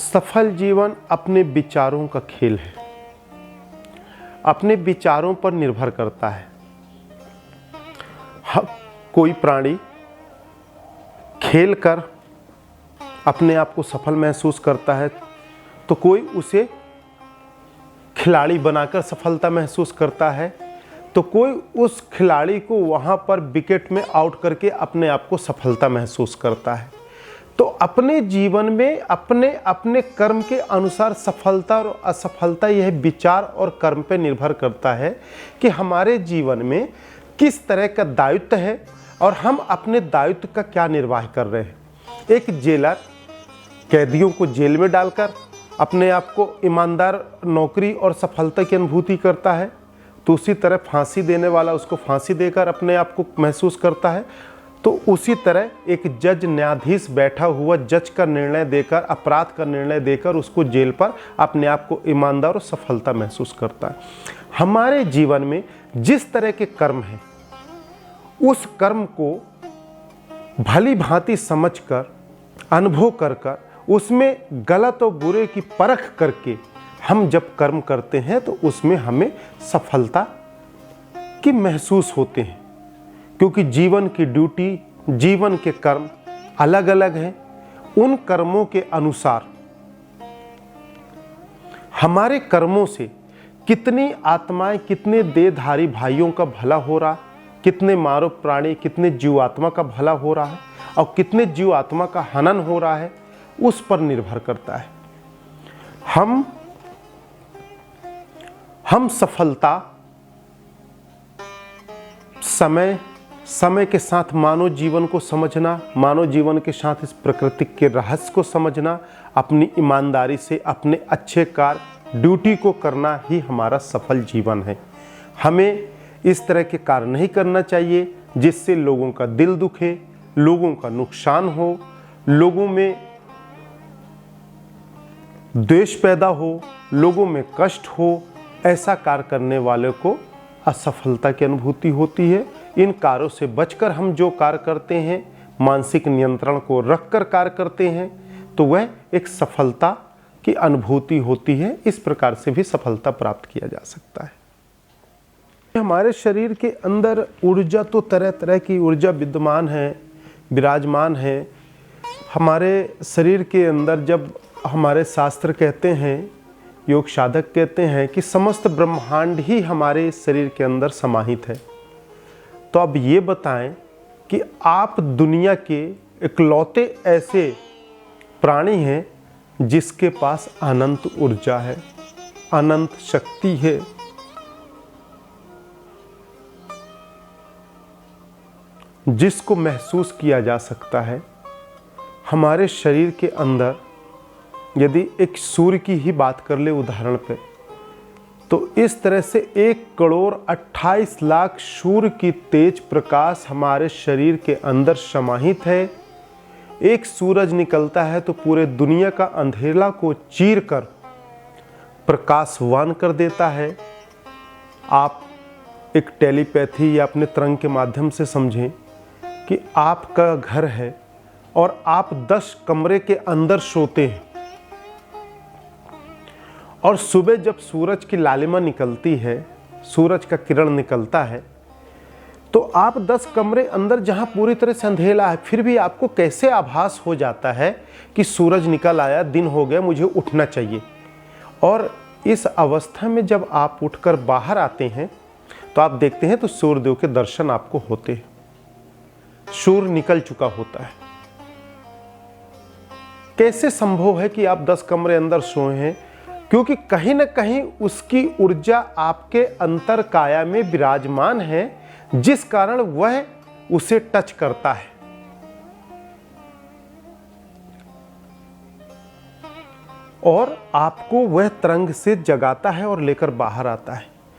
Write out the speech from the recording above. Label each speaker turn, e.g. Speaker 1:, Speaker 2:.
Speaker 1: सफल जीवन अपने विचारों का खेल है, अपने विचारों पर निर्भर करता है। कोई प्राणी खेल कर अपने आप को सफल महसूस करता है तो कोई उसे खिलाड़ी बनाकर सफलता महसूस करता है, तो कोई उस खिलाड़ी को वहाँ पर विकेट में आउट करके अपने आप को सफलता महसूस करता है। तो अपने जीवन में अपने अपने कर्म के अनुसार सफलता और असफलता यह विचार और कर्म पर निर्भर करता है कि हमारे जीवन में किस तरह का दायित्व है और हम अपने दायित्व का क्या निर्वाह कर रहे हैं। एक जेलर कैदियों को जेल में डालकर अपने आप को ईमानदार नौकरी और सफलता की अनुभूति करता है, तो उसी तरह फांसी देने वाला उसको फांसी देकर अपने आप को महसूस करता है। तो उसी तरह एक जज न्यायाधीश बैठा हुआ जज का निर्णय देकर, अपराध का निर्णय देकर उसको जेल पर अपने आप को ईमानदार और सफलता महसूस करता है। हमारे जीवन में जिस तरह के कर्म हैं उस कर्म को भली भांति समझकर, अनुभव कर उसमें गलत और बुरे की परख करके हम जब कर्म करते हैं तो उसमें हमें सफलता की महसूस होते हैं, क्योंकि जीवन की ड्यूटी, जीवन के कर्म अलग अलग हैं। उन कर्मों के अनुसार हमारे कर्मों से कितनी आत्माएं, कितने देहधारी भाइयों का भला हो रहा, कितने मानव प्राणी, कितने जीवात्मा का भला हो रहा है और कितने जीवात्मा का हनन हो रहा है, उस पर निर्भर करता है। हम सफलता समय के साथ मानव जीवन को समझना, मानव जीवन के साथ इस प्रकृति के रहस्य को समझना, अपनी ईमानदारी से अपने अच्छे कार्य, ड्यूटी को करना ही हमारा सफल जीवन है। हमें इस तरह के कार्य नहीं करना चाहिए जिससे लोगों का दिल दुखे, लोगों का नुकसान हो, लोगों में द्वेष पैदा हो, लोगों में कष्ट हो। ऐसा कार्य करने वाले को असफलता की अनुभूति होती है। इन कार्यों से बचकर हम जो कार्य करते हैं, मानसिक नियंत्रण को रखकर कार्य करते हैं, तो वह एक सफलता की अनुभूति होती है। इस प्रकार से भी सफलता प्राप्त किया जा सकता है। हमारे शरीर के अंदर ऊर्जा, तो तरह तरह की ऊर्जा विद्यमान है, विराजमान है। हमारे शरीर के अंदर जब हमारे शास्त्र कहते हैं, योग साधक कहते हैं कि समस्त ब्रह्मांड ही हमारे शरीर के अंदर समाहित है, तो अब ये बताएं कि आप दुनिया के इकलौते ऐसे प्राणी हैं जिसके पास अनंत ऊर्जा है, अनंत शक्ति है। जिसको महसूस किया जा सकता है। हमारे शरीर के अंदर यदि एक सूर्य की ही बात कर ले उदाहरण पे, तो इस तरह से 1,28,00,000 सूर्य की तेज प्रकाश हमारे शरीर के अंदर समाहित है। एक सूरज निकलता है तो पूरे दुनिया का अंधेरा को चीर कर प्रकाशवान कर देता है। आप एक टेलीपैथी या अपने तरंग के माध्यम से समझें कि आपका घर है और आप 10 कमरे के अंदर सोते हैं, और सुबह जब सूरज की लालिमा निकलती है, सूरज का किरण निकलता है, तो आप 10 कमरे अंदर जहां पूरी तरह से अंधेरा है, फिर भी आपको कैसे आभास हो जाता है कि सूरज निकल आया, दिन हो गया, मुझे उठना चाहिए। और इस अवस्था में जब आप उठकर बाहर आते हैं तो आप देखते हैं तो सूर्यदेव के दर्शन आपको होते हैं। सूर्य निकल चुका होता है। कैसे संभव है कि आप 10 कमरे अंदर सोए हैं? क्योंकि कहीं ना कहीं उसकी ऊर्जा आपके अंतर काया में विराजमान है, जिस कारण वह उसे टच करता है। और आपको वह तरंग से जगाता है और लेकर बाहर आता है।